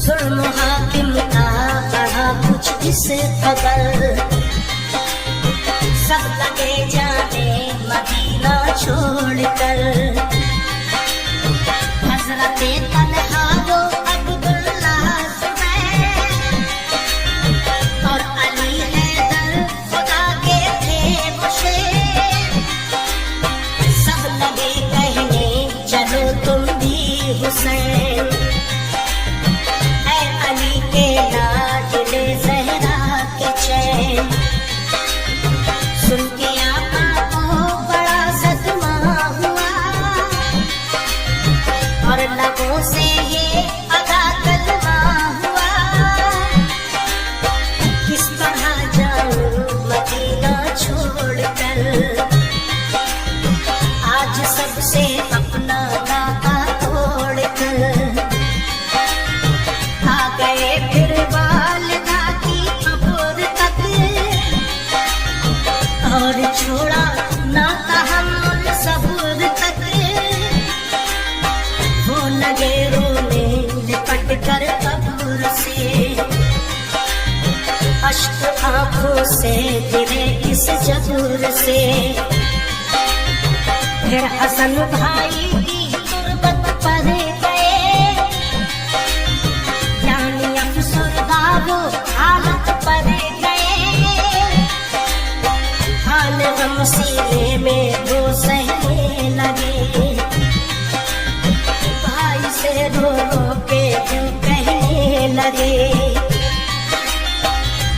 जुल्म हाकिम का बढ़ा कुछ इस कदर, सब लगे जाने मदीना छोड़कर। हजरते तन्हा वो अब्दुल्ला ज़ुबैर और अली हैदर खुदा के थे वो शेर, सब लगे कहने चलो तुम भी हुसैन। ऐ अली के लाडले ज़हरा के चैन, सुन के आका को बड़ा सदमा हुआ और लबों से ये अदा कलमा हुआ। किस तरह जाऊं मदीना छोड़कर, आज सबसे अपना नाता तोड़कर। आ गए फिर वालिदा की कब्र तक और छोड़ा नाता हम उन सबूर तक। वो लगे रोने लिपट कर कब्र से, अश्क आंखों से गिरे इस जबूर से। फिर हसन भाई की तुरबत पर गए, यानी अफसरदा वो हालत पर गए। हाल गम सीने में वो सहने लगे, भाई से रो रो के यूं कहने लगे।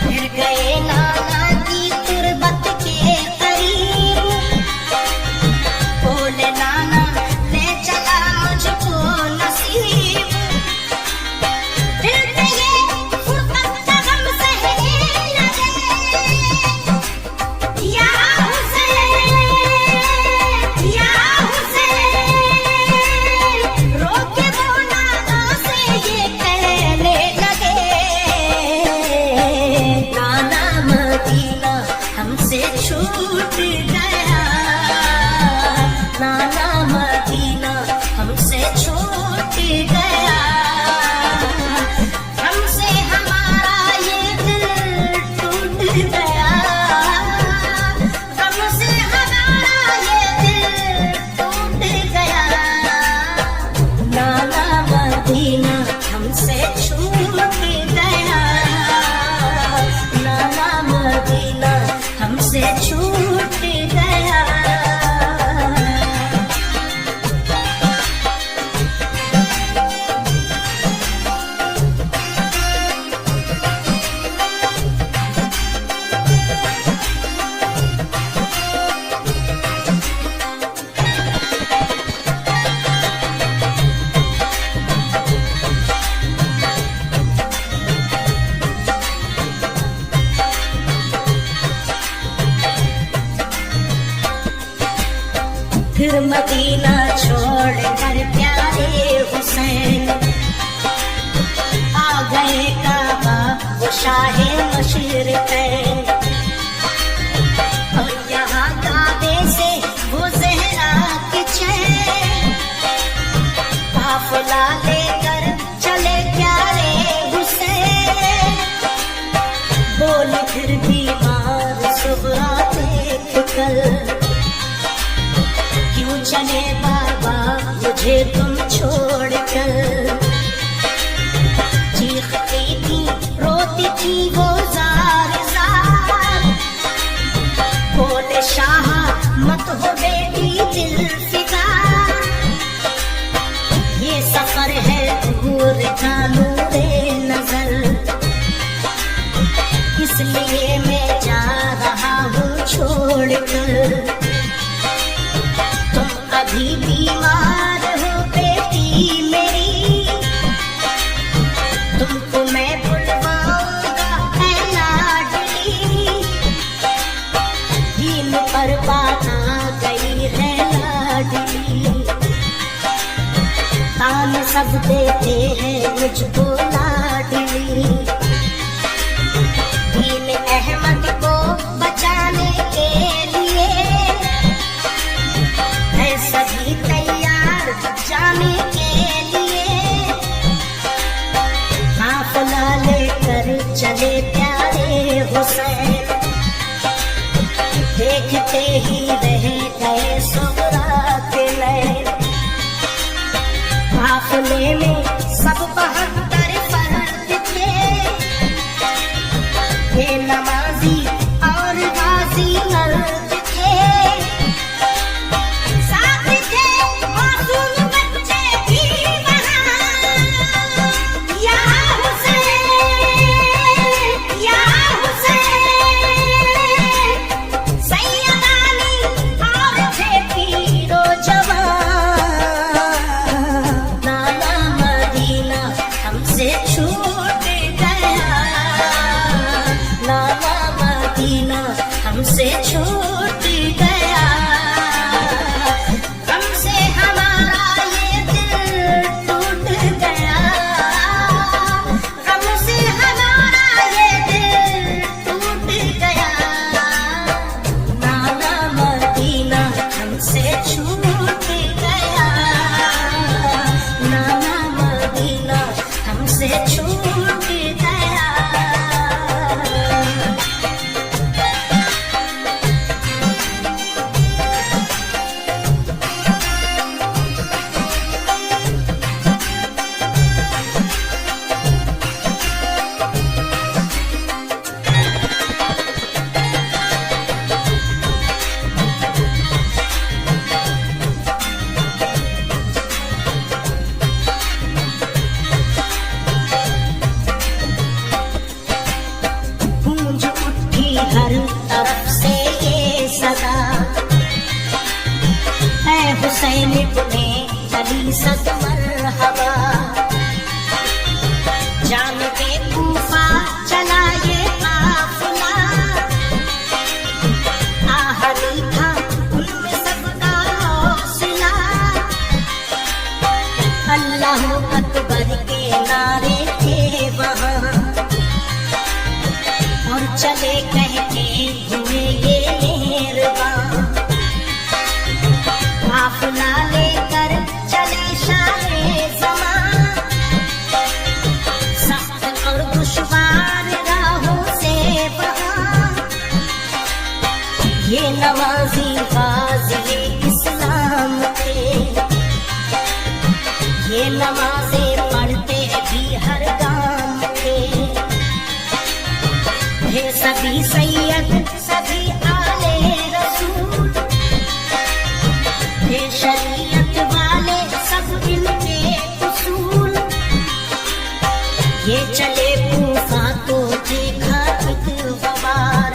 फिर गए नाना की तुरबत के करीब, बोले नाना ले चला मुझको नसीब। फिर गए फुर्सत का गम सहने लगे, या हुसैन या हुसैन, रोके वो नाना से ये कहने लगे। नाना मदीना हमसे छूट गया, नाना मदीना हमसे छूट गया। हमसे हमारा ये दिल टूट गया, हमसे हमारा ये दिल टूट गया। नाना मदीना हमसे छूट गया, नाना मदीना हमसे छूट गया। फिर मदीना छोड़ कर प्यारे हुसैन आ गए काबा वो शाहे मशरिक़ैन। और यहाँ काबे से वो ज़हरा के चैन, काफ़िला लेकर चले प्यारे हुसैन। बोली फिर बीमार सुग़रा देख कर, क्यों चले बाबा मुझे तुम छोड़कर। चीखती थी रोती थी वो ज़ार ज़ार, बोले शाह मत हो बेटी दिल फिकार। ये सफर है दूर का नूरे नजर, इसलिए मैं जा रहा हूँ छोड़कर। अभी बीमार हो बेटी मेरी, तुमको मैं बुलवाऊंगा ऐ लाडली। दीन पर बात आ गई है लाडली, तान सब देते हैं मुझको लाडली। दीन अहमद को बचाने के लिए है सभी तैयार जाने के लिए। चले प्यारे हुसैन, देखते ही रह गए सुगरा के नैन। काफिले में सब 72 फर्द थे, ये नमाजी और गाजी मर्द थे। साथ थे मासूम बच्चे भी वहाँ, या हुसैन या हुसैन। सैयदानी और थे पीरो जवान, नाना मदीना हमसे छूट गया, नाना मदीना हमसे छूट गया। हमसे हमारा ये दिल टूट गया, हमसे हमारा ये दिल टूट गया। नाना मदीना हमसे छूट गया, नाना मदीना हमसे छूट गया। गूंज उठी हर तरफ से ये सदा, ऐ हुसैन इब्ने अली सद मरहबा। जान के कूफा चला ये काफिला, आहली था उनमें सबका हौसला। अल्लाह अकबर के नारे थे वहाँ, और चले कहते हुए ये मेहरबान। काफिला लेकर चले शाहे ज़मां, सख्त और दुश्वार राहों से वहाँ। ये नमाजी गाज़ी इस्लाम थे, ये नमाज़ें पढ़ते भी हर गाम थे। ये सभी सैयद सभी आले रसूल, ये शरीयत वाले सब इनके उसूल। ये चले कूफा तो देखा एक गवार,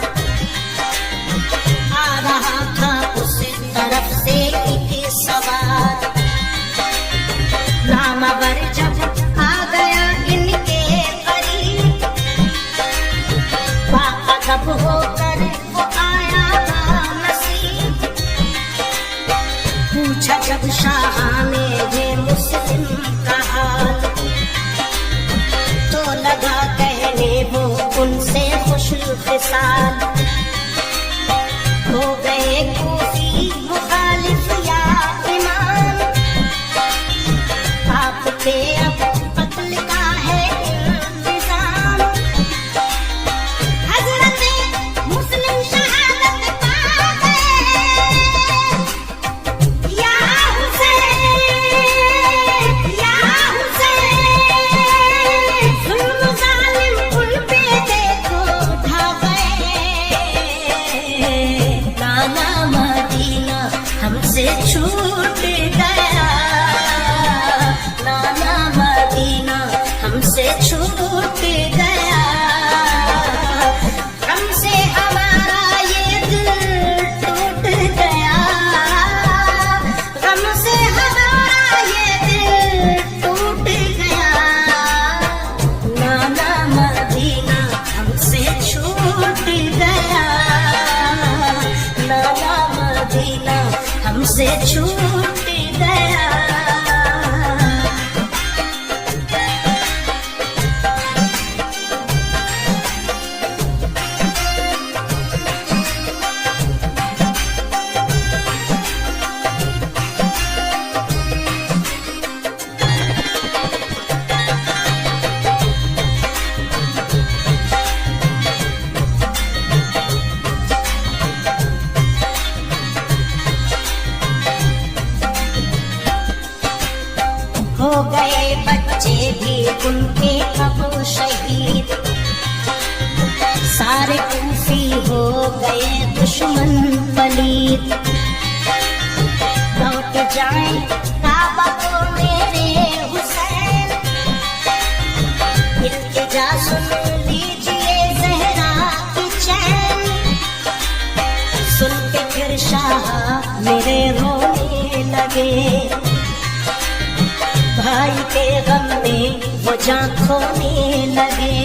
आ रहा था उस तरफ से एक सवार। नामवर जब आ गया इनके करीब, बाअदब होकर वो आया नसीब। पूछा जब शाह ने ये मुस्लिम का हाल, तो लगा कहने वो उनसे खुशखिसाल। हो गए कूफी मुखालिफ या इमाम, आपके अब कत्ल का है इंतजाम। हज़रते मुस्लिम शहादत पा गए, या हुसैन या हुसैन। जुल्म ज़ालिम उन पे देखो ढा गए, नाना मदीना हमसे छूट गया, नाना मदीना हमसे छूट गया। हमसे हमारा ये दिल टूट गया, हमसे हमारा ये दिल टूट गया। नाना मदीना हमसे छूट गया, नाना मदीना हमसे छूट गया। उनके कब शहीद। सारे कूफी हो गए दुश्मन पलीद। लौट जाए काबा को मेरे हुसैन, इल्तिजा सुन लीजिए ज़हरा की चैन। सुन के फिर शाह मेरे रोने लगे, भाई के गम में वो जान खोने लगे।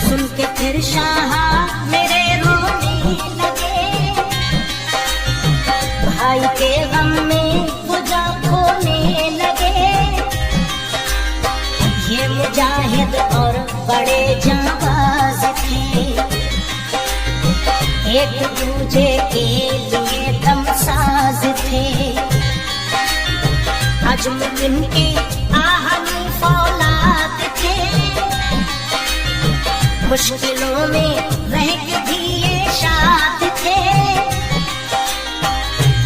सुन के फिर शाह मेरे रोने लगे, भाई के गम में वो जान खोने लगे। ये मुजाहिद और बड़े जाबाज थे, एक दूजे के लिए दमसाज थे। अजम इनके आहनी फौलाद थे, मुश्किलों में रह के भी ये शाद थे।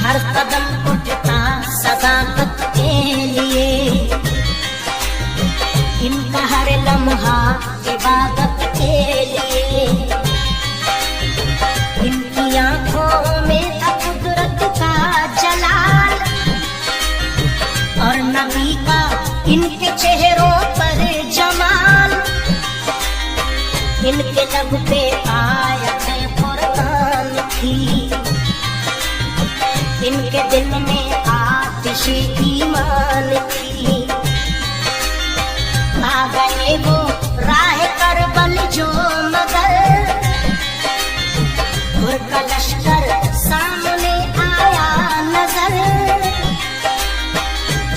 हर कदम उठता सदाकत के लिए, इनका हर लम्हा इबादत के लिए। इनकी आंखों में था कुदरत का जलाल, और नबी का इनके चेहरों पर जमाल। इनके लब पे आयत कुरान थी, इनके दिल में आतिश ईमान थी। आ गए वो राह करबल जो मगर, उनका लश्कर सामने आया नजर।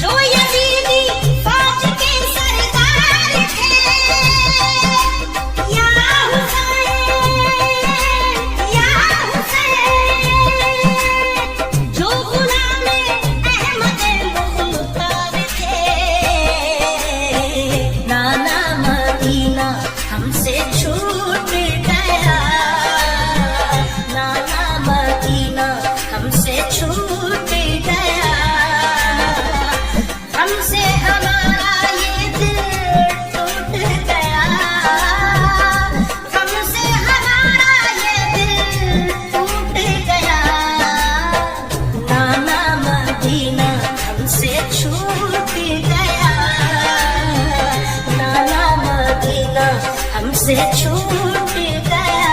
जो यजीदी फौज के सरदार थे, या हुसैन, या हुसैन। जो गुलामे अहमद मुख्तार थे, नाना मदीना हमसे छूट गया, नाना मदीना हमसे छूट गया। हमसे हमारा ये दिल टूट गया, हमसे हमारा ये दिल टूट गया। नाना मदीना हमसे छूट गया, नाना मदीना हमसे छूट गया।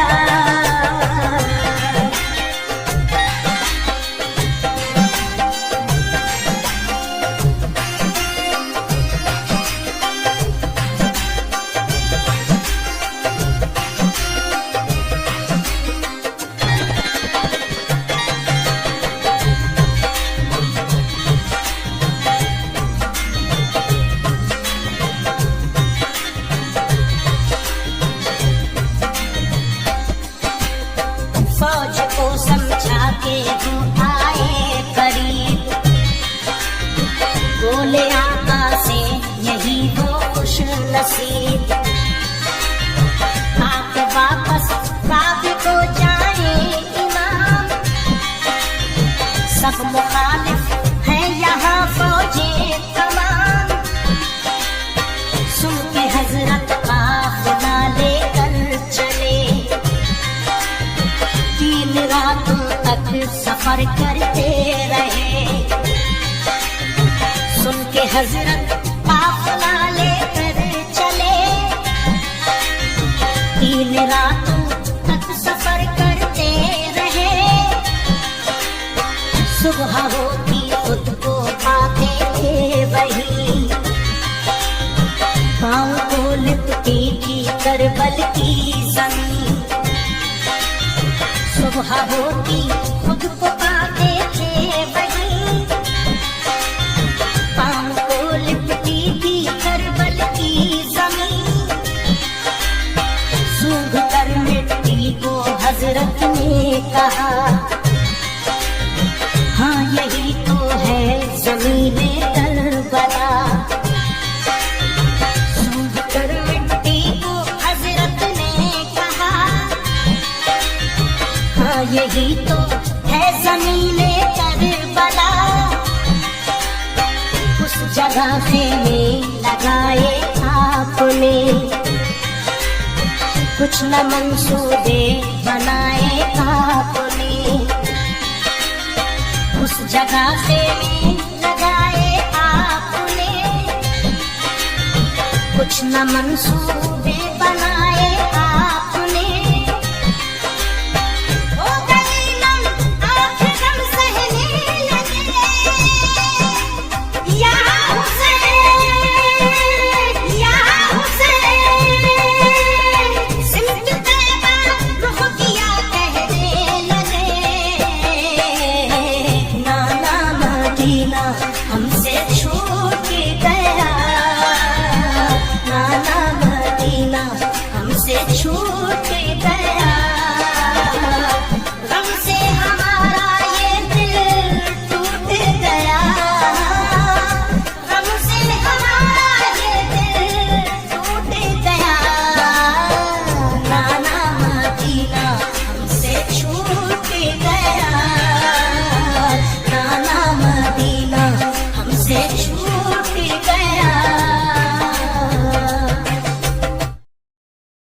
फौज को समझा के वो आए करीब, बोले आका से यही वो खुश नसीब। आके वापस काबे को जाए इमाम, सब मुखालिफ है यहाँ फौजे तमाम। सुन के हजरत काफिला लेकर चले, 3 रातों तक सफर करते रहे। सुन के हजरत काफिला लेकर चले, 3 रातों तक सफर करते रहे। सुबह होती खुद को पाते थे वही, पाँव को लिपटी थी करबल की जमीन। सुबह होती खुद को पाते थे वही, पाँव को लिपटी थी करबल की जमीन। सूंघ कर मिट्टी को हजरत ने कहा, हाँ यही तो है ज़मीने करबला। सूंघ कर मिट्टी को हजरत ने कहा, हाँ यही तो है ज़मीने करबला। उस जगह में लगाए आपने, कुछ न मंसूबे बनाए आपने, उस जगह पे लगाए आपने, कुछ न मंसूबे